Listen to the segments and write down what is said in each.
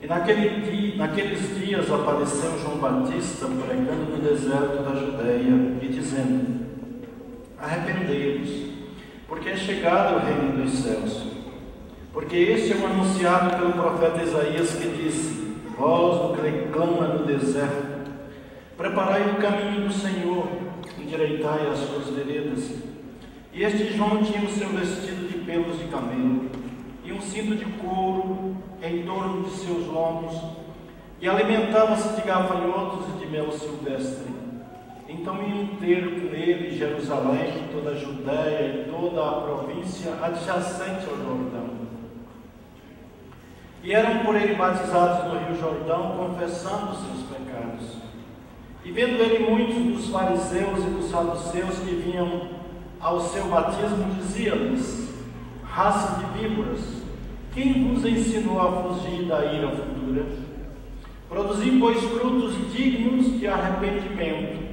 E naqueles dias apareceu João Batista pregando no deserto da Judeia e dizendo: arrependei-vos, porque é chegado o reino dos céus. Porque este é o anunciado pelo profeta Isaías, que disse: voz do que clama no deserto, preparai o caminho do Senhor, endireitai as suas veredas. E este João tinha o seu vestido de pelos de camelo e um cinto de couro em torno de seus lombos, e alimentava-se de gafanhotos e de mel silvestre. Então iam ter com ele Jerusalém, toda a Judéia e toda a província adjacente ao Jordão. E eram por ele batizados no rio Jordão, confessando os seus pecados. E vendo ele muitos dos fariseus e dos saduceus que vinham ao seu batismo, dizia-lhes: raça de víboras, quem vos ensinou a fugir da ira futura? Produzi, pois, frutos dignos de arrependimento,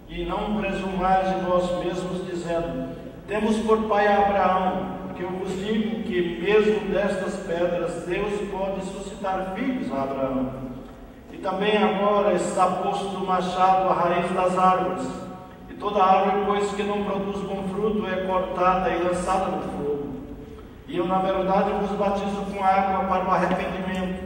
e não presumais de vós mesmos, dizendo: temos por pai Abraão. Porque eu vos digo que mesmo destas pedras Deus pode suscitar filhos a Abraão. E também agora está posto do machado a raiz das árvores, e toda árvore, pois, que não produz bom fruto, é cortada e lançada no fogo. E eu, na verdade, vos batizo com água para o arrependimento,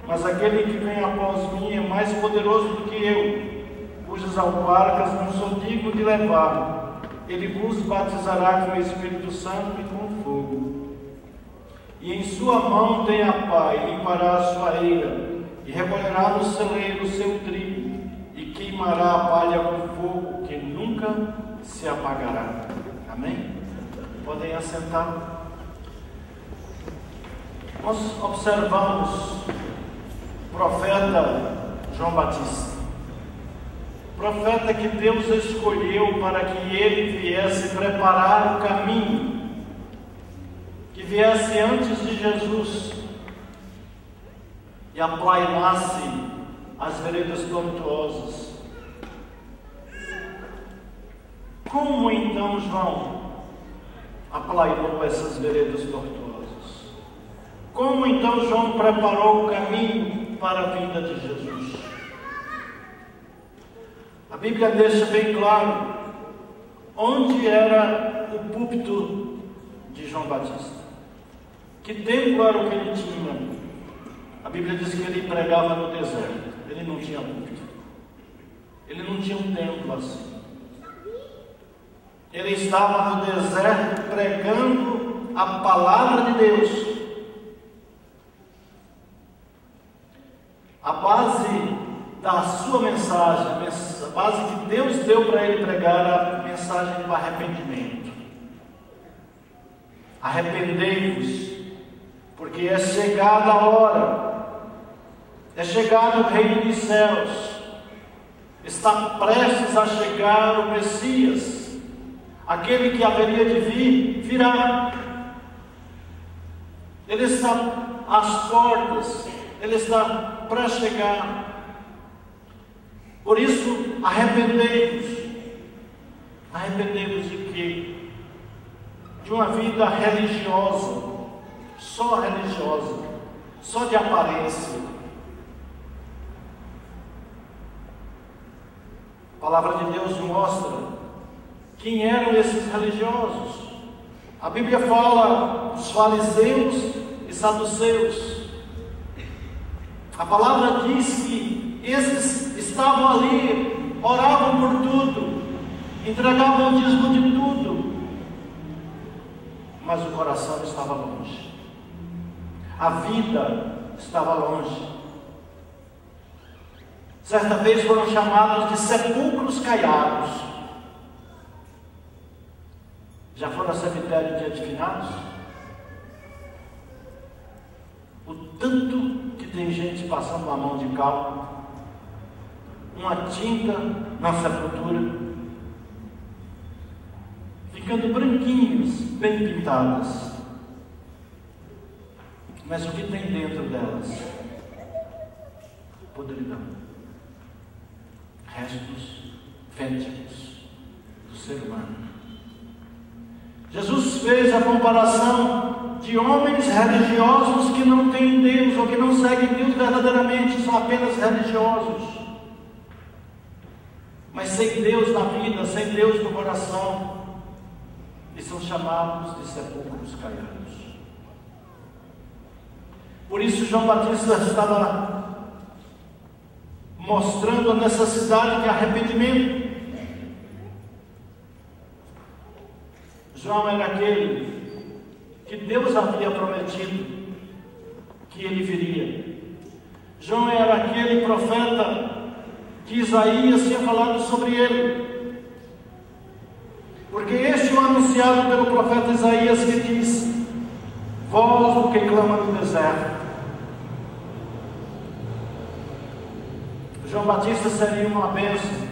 mas aquele que vem após mim é mais poderoso do que eu, cujas alparcas não sou digno de levar. Ele vos batizará com o Espírito Santo e com fogo. E em sua mão tem a pá, e limpará a sua eira, e recolherá no celeiro o seu trigo, e queimará a palha com fogo, que nunca se apagará. Amém? Podem assentar. Nós observamos o profeta João Batista, profeta que Deus escolheu para que ele viesse preparar o caminho, que viesse antes de Jesus e aplainasse as veredas tortuosas. Como então João aplainou essas veredas tortuosas? Como então João preparou o caminho para a vinda de Jesus? A Bíblia deixa bem claro onde era o púlpito de João Batista. Que templo era o que ele tinha? A Bíblia diz que ele pregava no deserto. Ele não tinha púlpito. Ele não tinha um templo assim. Ele estava no deserto pregando a palavra de Deus. A base da sua mensagem, a base que Deus deu para ele pregar, a mensagem do arrependimento. Arrependei-vos, porque é chegada a hora, é chegado o reino dos céus, está prestes a chegar o Messias, aquele que haveria de vir, virá. Ele está às portas, ele está para chegar. Por isso, arrependei-vos. Arrependei-vos de quê? De uma vida religiosa, só de aparência. A palavra de Deus mostra quem eram esses religiosos. A Bíblia fala dos fariseus e saduceus. A palavra diz que esses estavam ali, oravam por tudo, entregavam o dízimo de tudo, mas o coração estava longe, a vida estava longe. Certa vez foram chamados de sepulcros caiados. Já foram a cemitério dia de finados? O tanto que tem gente passando a mão de cal, uma tinta na sepultura, ficando branquinhas, bem pintadas. Mas o que tem dentro delas? Podridão, restos fétidos do ser humano. Jesus fez a comparação de homens religiosos que não têm Deus, ou que não seguem Deus verdadeiramente, são apenas religiosos, mas sem Deus na vida, sem Deus no coração, e são chamados de sepulcros caiados. Por isso João Batista estava mostrando a necessidade de arrependimento. João era aquele que Deus havia prometido que ele viria. João era aquele profeta que Isaías tinha falado sobre ele. Porque este é o anunciado pelo profeta Isaías, que diz: voz do que clama no deserto. João Batista seria uma bênção,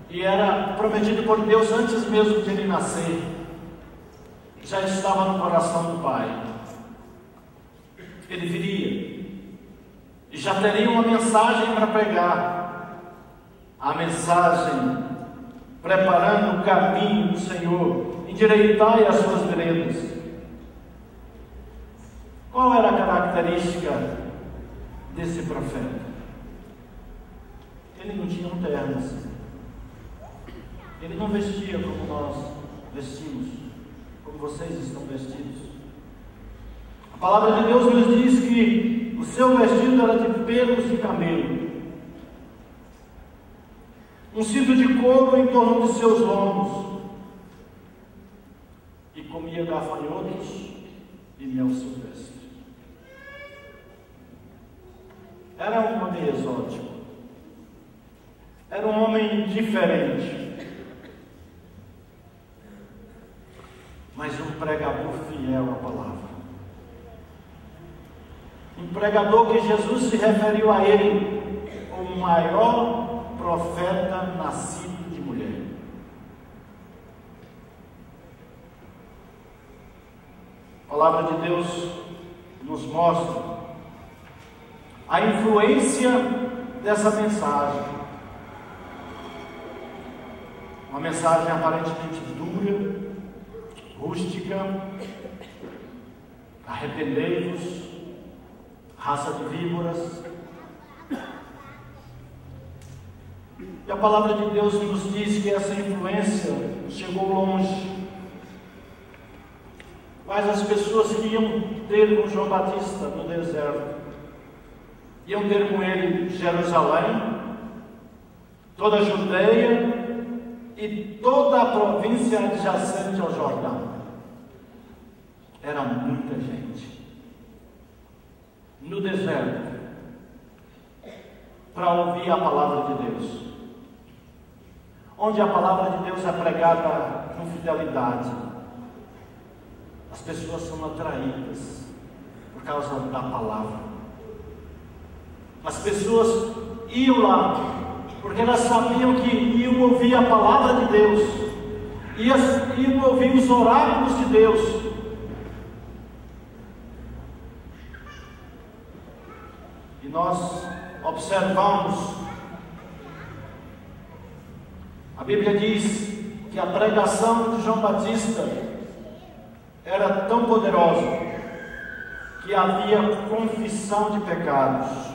e era prometido por Deus antes mesmo de ele nascer. Já estava no coração do Pai. Ele viria e já teria uma mensagem para pregar, a mensagem preparando o caminho do Senhor, endireitai as suas veredas. Qual era a característica desse profeta? Ele não tinha um terno assim. Ele não vestia como nós vestimos, como vocês estão vestidos. A palavra de Deus nos diz que o seu vestido era de pelos de camelo, um cinto de couro em torno de seus lombos, e comia gafanhotos e mel silvestre. Era um homem exótico, era um homem diferente, mas um pregador fiel à palavra. Um pregador que Jesus se referiu a ele, o maior profeta nascido de mulher. A palavra de Deus nos mostra a influência dessa mensagem. Uma mensagem aparentemente dura, rústica: arrependei-vos, raça de víboras. E a palavra de Deus nos diz que essa influência chegou longe. Mas as pessoas que iam ter com João Batista no deserto, iam ter com ele Jerusalém, toda a Judeia e toda a província adjacente ao Jordão. Era muita gente no deserto para ouvir a palavra de Deus, onde a palavra de Deus é pregada com fidelidade. As pessoas são atraídas por causa da palavra. As pessoas iam lá porque elas sabiam que iam ouvir a palavra de Deus, iam ouvir os oráculos de Deus. E nós observamos, a Bíblia diz que a pregação de João Batista era tão poderosa que havia confissão de pecados.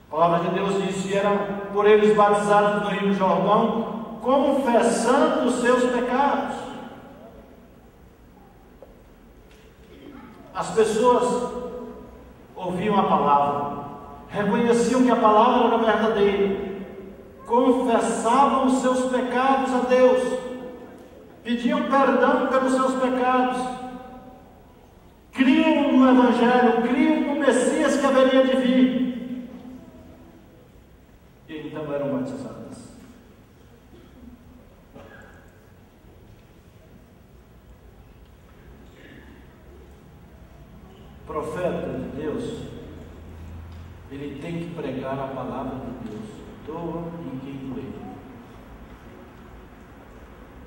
A palavra de Deus diz que eram por eles batizados no Rio Jordão, confessando os seus pecados. As pessoas ouviam a palavra, reconheciam que a palavra era verdadeira, confessavam os seus pecados a Deus, pediam perdão pelos seus pecados, criam no Evangelho, criam no Messias que haveria de vir, e então eram batizadas. Profeta de Deus, ele tem que pregar a palavra de Deus, doa em quem doer.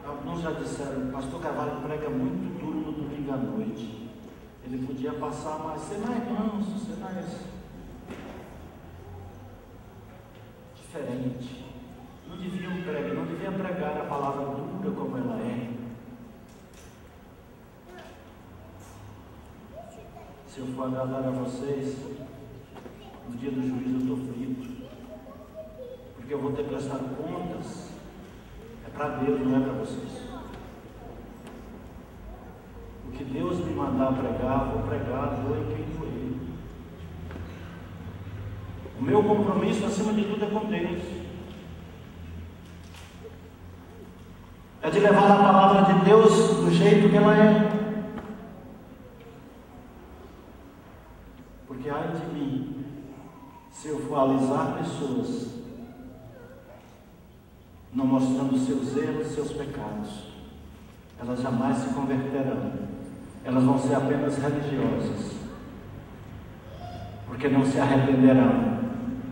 Alguns já disseram: pastor Carvalho prega muito duro no domingo à noite, ele podia passar mais, ser mais manso, ser mais diferente. Não devia pregar a palavra dura como ela é, Se eu for agradar a vocês, no dia do juízo eu estou frito, porque eu vou ter que prestar contas. É para Deus, não é para vocês. O que Deus me mandar pregar, vou pregar, doe quem doer. O meu compromisso, acima de tudo, é com Deus. É de levar a palavra de Deus do jeito que ela é. Porque ai de mim, se eu for alisar pessoas, não mostrando seus erros, seus pecados, elas jamais se converterão. Elas vão ser apenas religiosas, porque não se arrependerão.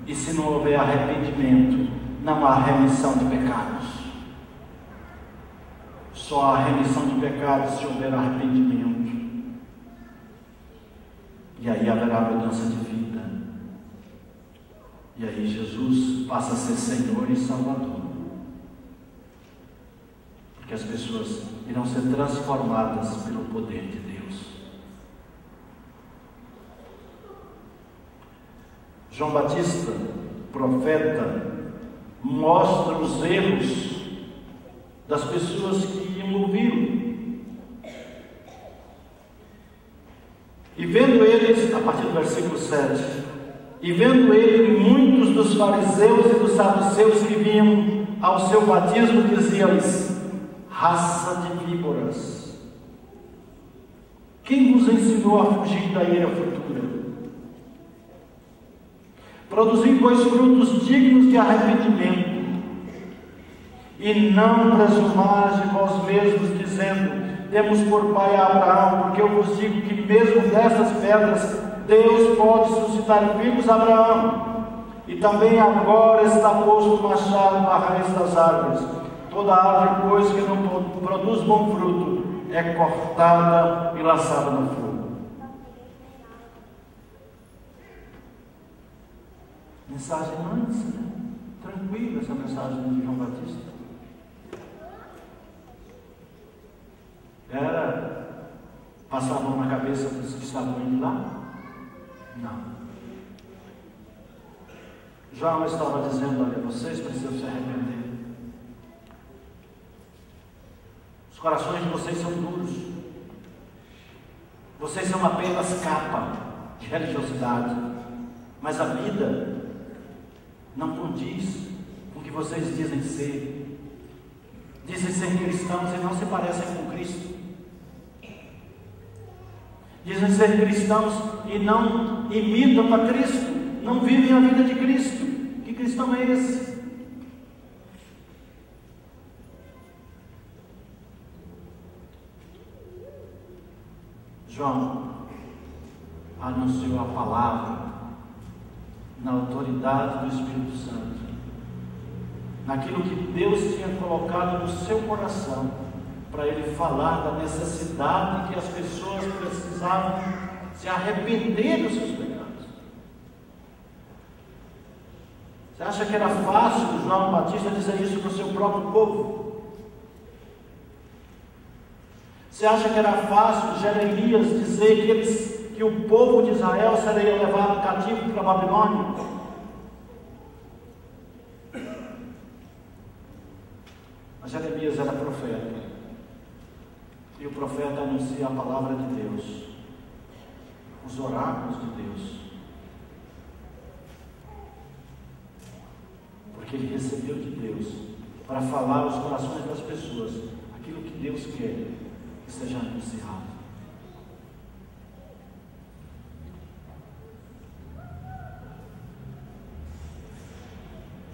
E se não houver arrependimento, não há remissão de pecados. Só há remissão de pecados se houver arrependimento. E aí haverá mudança de vida. E aí Jesus passa a ser Senhor e Salvador. Porque as pessoas irão ser transformadas pelo poder de Deus. João Batista, profeta, mostra os erros das pessoas que iam ouvi-lo. E vendo eles, a partir do versículo 7, e vendo ele muitos dos fariseus e dos saduceus que vinham ao seu batismo, dizia-lhes: raça de víboras, quem vos ensinou a fugir da ira futura? Produzi, pois, frutos dignos de arrependimento, e não presumais de vós mesmos, dizendo: temos por pai a Abraão, porque eu vos digo que mesmo dessas pedras Deus pode suscitar filhos a Abraão. E também agora está posto o machado na raiz das árvores. Toda árvore, pois, que não produz bom fruto, é cortada e lançada no fogo. Mensagem mansa, né? Tranquila essa mensagem de João Batista. Passavam na cabeça dos que estavam indo lá? Não. João estava dizendo: olha, vocês precisam se arrepender. Os corações de vocês são duros. Vocês são apenas capa de religiosidade. Mas a vida não condiz com o que vocês dizem ser. Dizem ser cristãos e não se parecem com Cristo. Dizem ser cristãos e não imitam a Cristo. Não vivem a vida de Cristo. Que cristão é esse? João anunciou a palavra na autoridade do Espírito Santo, naquilo que Deus tinha colocado no seu coração, para ele falar da necessidade que as pessoas precisavam se arrepender dos seus pecados. Você acha que era fácil João Batista dizer isso para o seu próprio povo? Você acha que era fácil Jeremias dizer que o povo de Israel seria levado cativo para a Babilônia? Mas Jeremias era profeta. E o profeta anuncia a palavra de Deus, os oráculos de Deus, porque ele recebeu de Deus para falar aos corações das pessoas aquilo que Deus quer que seja anunciado.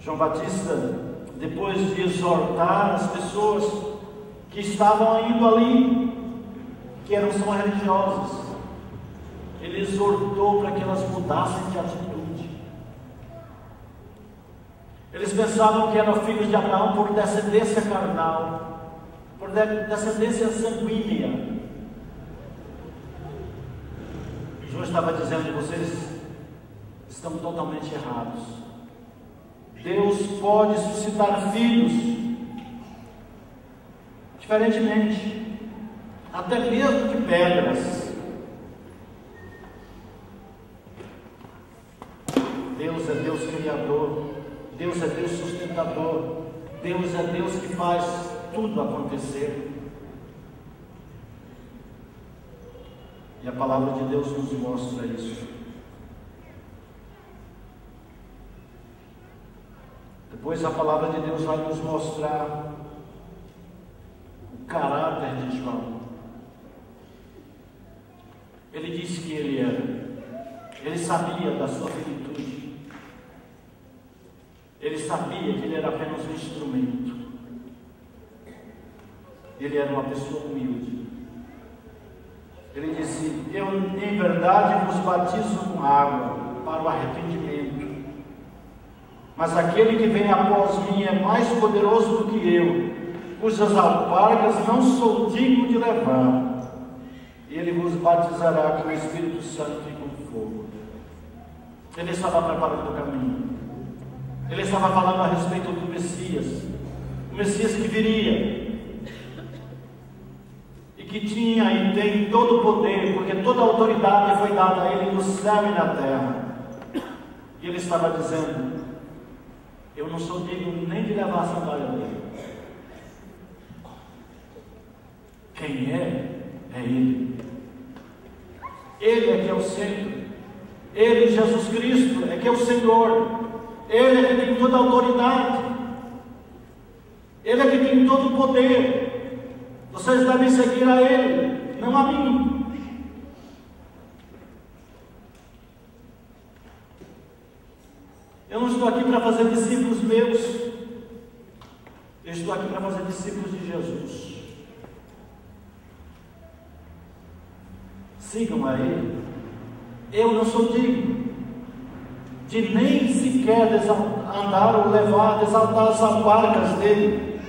João Batista, depois de exortar as pessoas que estavam indo ali, que eram só religiosas, ele exortou para que elas mudassem de atitude. Eles pensavam que eram filhos de Abraão por descendência carnal, por descendência sanguínea. João estava dizendo: vocês estão totalmente errados. Deus pode suscitar filhos diferentemente, até mesmo de pedras. Deus é Deus sustentador. Deus é Deus que faz tudo acontecer. E a palavra de Deus nos mostra isso. Depois a palavra de Deus vai nos mostrar o caráter de João. Ele disse que ele sabia da sua finitude. Ele sabia que ele era apenas um instrumento. Ele era uma pessoa humilde. Ele disse: eu em verdade vos batizo com água para o arrependimento, mas aquele que vem após mim é mais poderoso do que eu, cujas alpargas não sou digno de levar. Ele vos batizará com o Espírito Santo e com fogo. Ele estava preparando o caminho. Ele estava falando a respeito do Messias, o Messias que viria e que tinha e tem todo o poder, porque toda a autoridade foi dada a ele no céu e na terra. E ele estava dizendo: eu não sou digno nem de levar a sandália dele. Quem é Ele. Ele é que é o centro. Ele, Jesus Cristo, é que é o Senhor. Ele é que tem toda a autoridade. Ele é que tem todo o poder. Vocês devem seguir a Ele, não a mim. Eu não estou aqui para fazer discípulos meus. Eu estou aqui para fazer discípulos de Jesus. Sigam a Ele. Eu não sou digno de nem sequer andar ou levar, exaltar as alpargas dele.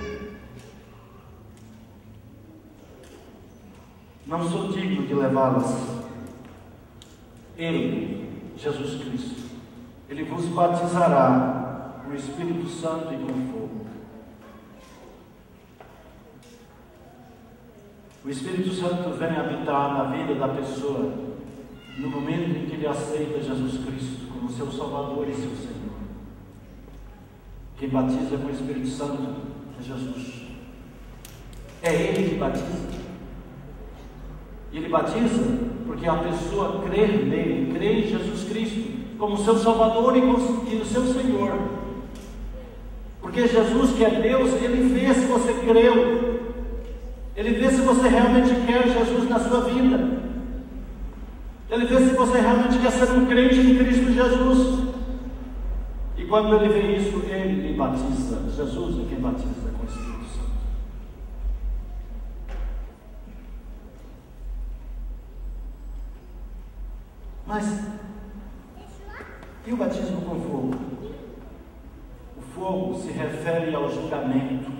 Não sou digno de levá-las. Ele, Jesus Cristo, Ele vos batizará com o Espírito Santo e com fogo. O Espírito Santo vem habitar na vida da pessoa no momento em que ele aceita Jesus Cristo como seu Salvador e seu Senhor. Quem batiza com o Espírito Santo é Jesus. É Ele que batiza. E Ele batiza porque a pessoa crê nele, crê em Jesus Cristo como seu Salvador e o seu Senhor. Porque Jesus, que é Deus, Ele vê se você creu. Ele vê se você realmente quer Jesus na sua vida. Ele vê se você realmente quer ser um crente em Cristo Jesus. E quando Ele vê isso, Ele lhe batiza. Jesus é quem batiza com o Espírito Santo. Mas e o batismo com fogo? O fogo se refere ao julgamento,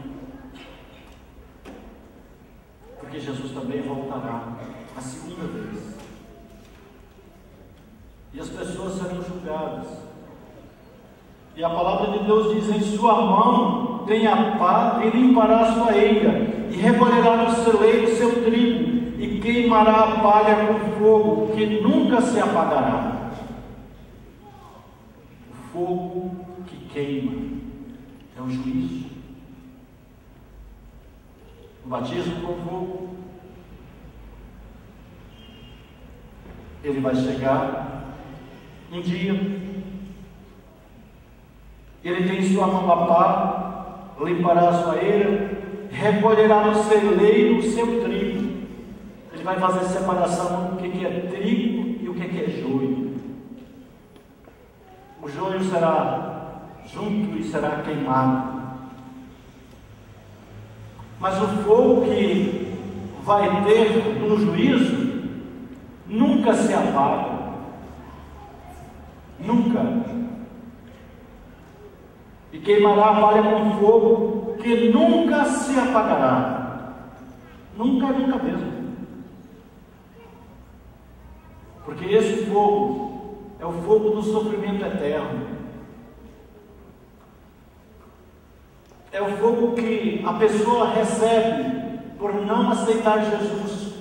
porque Jesus também voltará a segunda vez, e as pessoas serão julgadas. E a palavra de Deus diz: em sua mão tem a pá e limpará a sua eira, e recolherá no celeiro o seu trigo, e queimará a palha com fogo, que nunca se apagará. O fogo que queima é o juízo. O batismo com fogo, ele vai chegar um dia. Ele tem em sua mão a pá, limpará a sua eira, recolherá no celeiro o seu trigo. Ele vai fazer separação do que é trigo e o que é joio. O joio será junto e será queimado. Mas o fogo que vai ter no juízo nunca se apaga. Nunca. E queimará a palha com fogo que nunca se apagará. Nunca, nunca mesmo. Porque esse fogo é o fogo do sofrimento eterno. É o fogo que a pessoa recebe por não aceitar Jesus.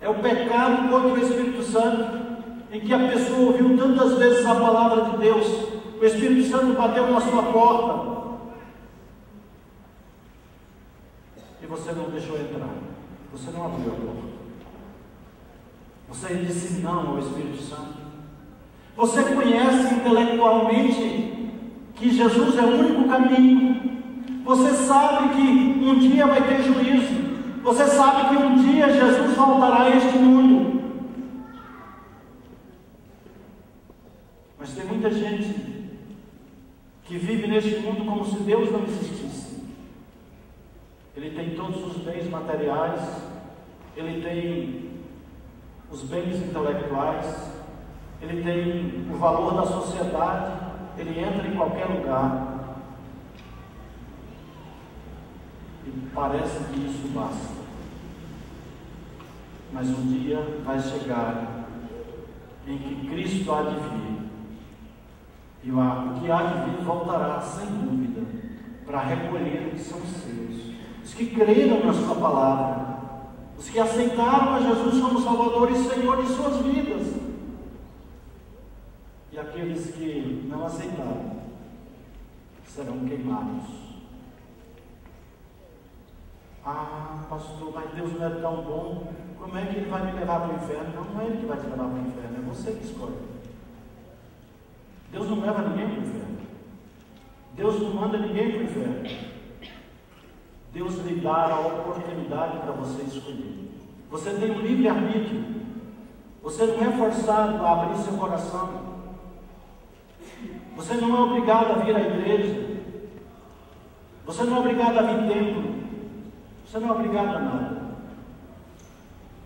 É o pecado contra o Espírito Santo, em que a pessoa ouviu tantas vezes a palavra de Deus, O Espírito Santo bateu na sua porta e você não deixou entrar. Você não abriu a porta. Você disse não ao Espírito Santo. Você conhece intelectualmente que Jesus é o único caminho. Você sabe que um dia vai ter juízo. Você sabe que um dia Jesus voltará a este mundo. Mas tem muita gente que vive neste mundo como se Deus não existisse. Ele tem todos os bens materiais, ele tem os bens intelectuais, ele tem o valor da sociedade, ele entra em qualquer lugar. E parece que isso basta. Mas um dia vai chegar em que Cristo há de vir. E o que há de vir voltará, sem dúvida, para recolher o que são seus. Os que creram na sua palavra, os que aceitaram a Jesus como Salvador e Senhor de suas vidas. E aqueles que não aceitaram serão queimados. Ah, pastor, mas Deus não é tão bom. Como é que Ele vai me levar para o inferno? Não, não é Ele que vai te levar para o inferno, é você que escolhe. Deus não leva ninguém para o inferno. Deus não manda ninguém para o inferno. Deus lhe dá a oportunidade para você escolher. Você tem um livre-arbítrio. Você não é forçado a abrir seu coração. Você não é obrigado a vir à igreja. Você não é obrigado a vir ao templo. Você não é obrigado a nada.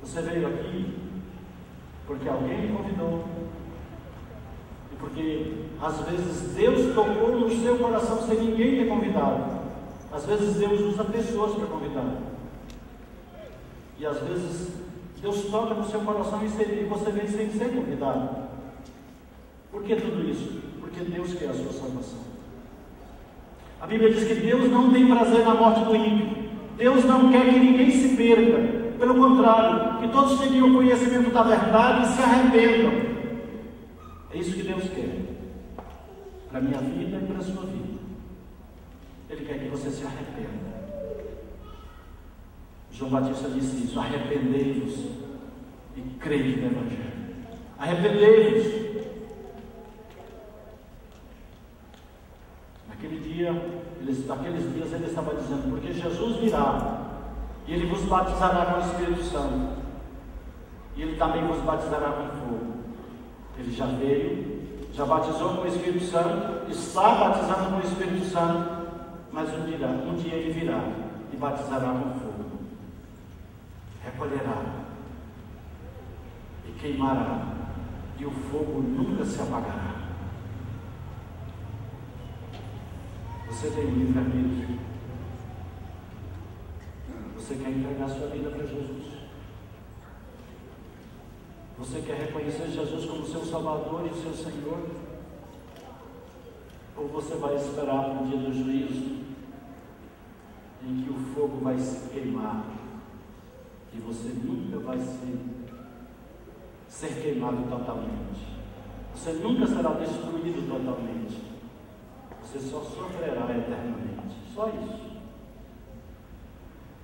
Você veio aqui porque alguém lhe convidou. E porque às vezes Deus tocou no seu coração sem ninguém ter convidado. Às vezes Deus usa pessoas para convidar. E às vezes Deus toca no seu coração e você vem sem ser convidado. Por que tudo isso? Porque Deus quer a sua salvação. A Bíblia diz que Deus não tem prazer na morte do ímpio. Deus não quer que ninguém se perca. Pelo contrário, que todos tenham o conhecimento da verdade e se arrependam. É isso que Deus quer. Para a minha vida e para a sua vida. Ele quer que você se arrependa. João Batista disse isso: arrependei-vos e crede no Evangelho. Arrependei-vos. Naqueles dias ele estava dizendo: porque Jesus virá e ele vos batizará com o Espírito Santo, e ele também vos batizará com fogo. Ele já veio, já batizou com o Espírito Santo, está batizando com o Espírito Santo, mas um dia ele virá e batizará com fogo, recolherá e queimará, e o fogo nunca se apagará. Você tem livre-arbítrio. Você quer entregar sua vida para Jesus? Você quer reconhecer Jesus como seu Salvador e seu Senhor? Ou você vai esperar para o dia do juízo, em que o fogo vai se queimar e você nunca vai ser queimado totalmente? Você nunca será destruído totalmente. Você só sofrerá eternamente. Só isso.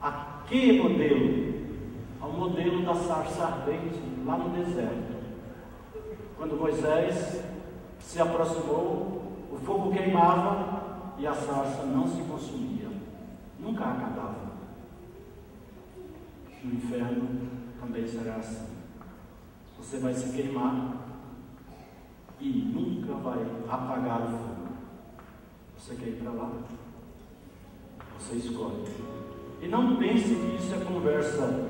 A que modelo? Ao modelo da sarça ardente lá no deserto. Quando Moisés se aproximou, o fogo queimava e a sarça não se consumia. Nunca acabava. No inferno também será assim. Você vai se queimar e nunca vai apagar o fogo. Você quer ir para lá? Você escolhe. E não pense que isso é conversa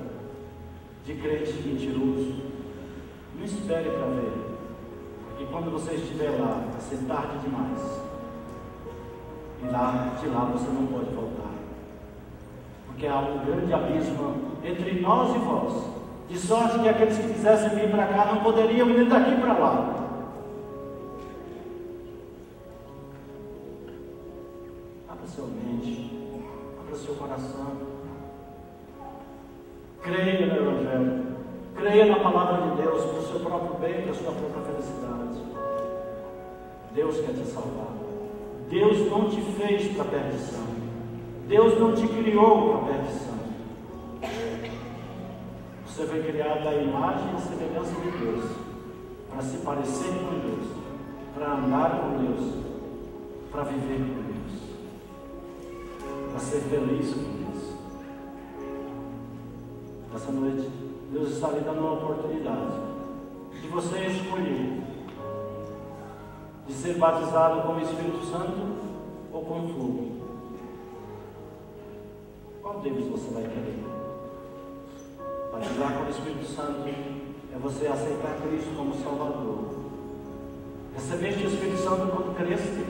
de crente mentiroso. Não espere para ver. Porque quando você estiver lá, vai ser tarde demais. E de lá você não pode voltar. Porque há um grande abismo entre nós e vós. De sorte que aqueles que quisessem vir para cá não poderiam ir daqui para lá. Abra sua mente, abra seu coração. Creia no Evangelho. Creia na palavra de Deus para o seu próprio bem, para a sua própria felicidade. Deus quer te salvar. Deus não te fez para perdição. Deus não te criou para perdição. Você foi criado à imagem e à semelhança de Deus, para se parecer com Deus, para andar com Deus, para viver com Deus, para ser feliz com Deus. Essa noite, Deus está lhe dando uma oportunidade de você escolher de ser batizado com o Espírito Santo ou com fogo. Qual deles você vai querer? Batizar com o Espírito Santo é você aceitar Cristo como Salvador. Recebeste o Espírito Santo quando cresce,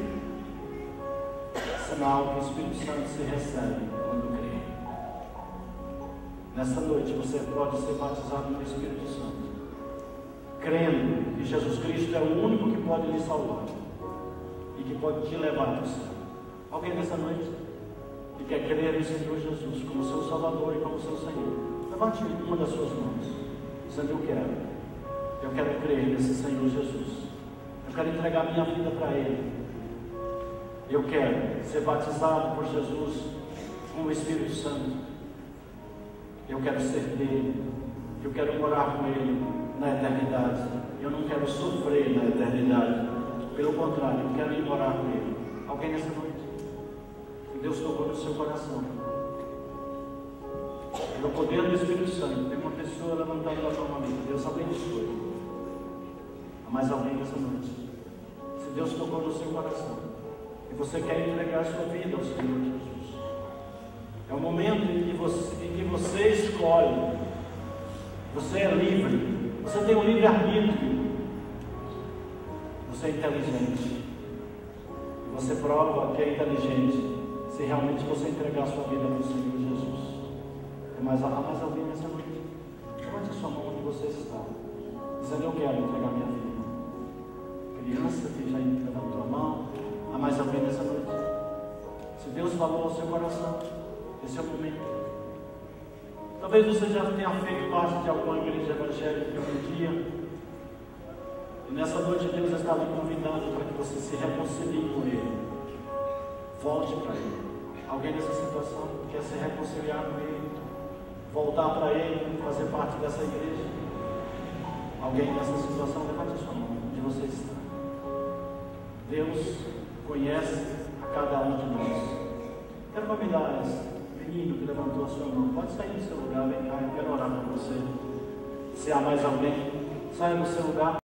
sinal que o Espírito Santo se recebe quando crê. Nesta noite você pode ser batizado no Espírito Santo, crendo que Jesus Cristo é o único que pode lhe salvar e que pode te levar para o céu. Alguém nessa noite que quer crer em Senhor Jesus como seu Salvador e como seu Senhor? Levante uma das suas mãos, dizendo: eu quero crer nesse Senhor Jesus, eu quero entregar minha vida para Ele, eu quero ser batizado por Jesus com o Espírito Santo, eu quero ser dele, eu quero morar com Ele na eternidade, eu não quero sofrer na eternidade, pelo contrário, eu quero ir morar com Ele. Alguém nessa noite? Deus tocou no seu coração, pelo poder do Espírito Santo, tem uma pessoa levantando a mão amiga. Deus abençoe. Há mais alguém nessa noite? Se Deus tocou no seu coração e você quer entregar a sua vida ao Senhor Jesus, é o momento em que você escolhe. Você é livre, você tem um livre-arbítrio, você é inteligente, e você prova que é inteligente se realmente você entregar a sua vida para o Senhor Jesus. Há mais alguém nessa noite? Levante a sua mão onde você está, dizendo: eu quero entregar minha vida. Criança que já levantou a mão. Há mais alguém nessa noite? Se Deus falou ao seu coração, esse é o momento. Talvez você já tenha feito parte de alguma igreja evangélica um dia, e nessa noite Deus está lhe convidando para que você se reconcilie com Ele. Volte para Ele. Alguém nessa situação quer se reconciliar com Ele, voltar para Ele, fazer parte dessa igreja? Alguém nessa situação? Levante a sua mão onde você está. Deus conhece a cada um de nós. Quero convidar esse menino que levantou a sua mão. Pode sair do seu lugar, vem cá, eu quero orar por você. Se há mais alguém, saia do seu lugar.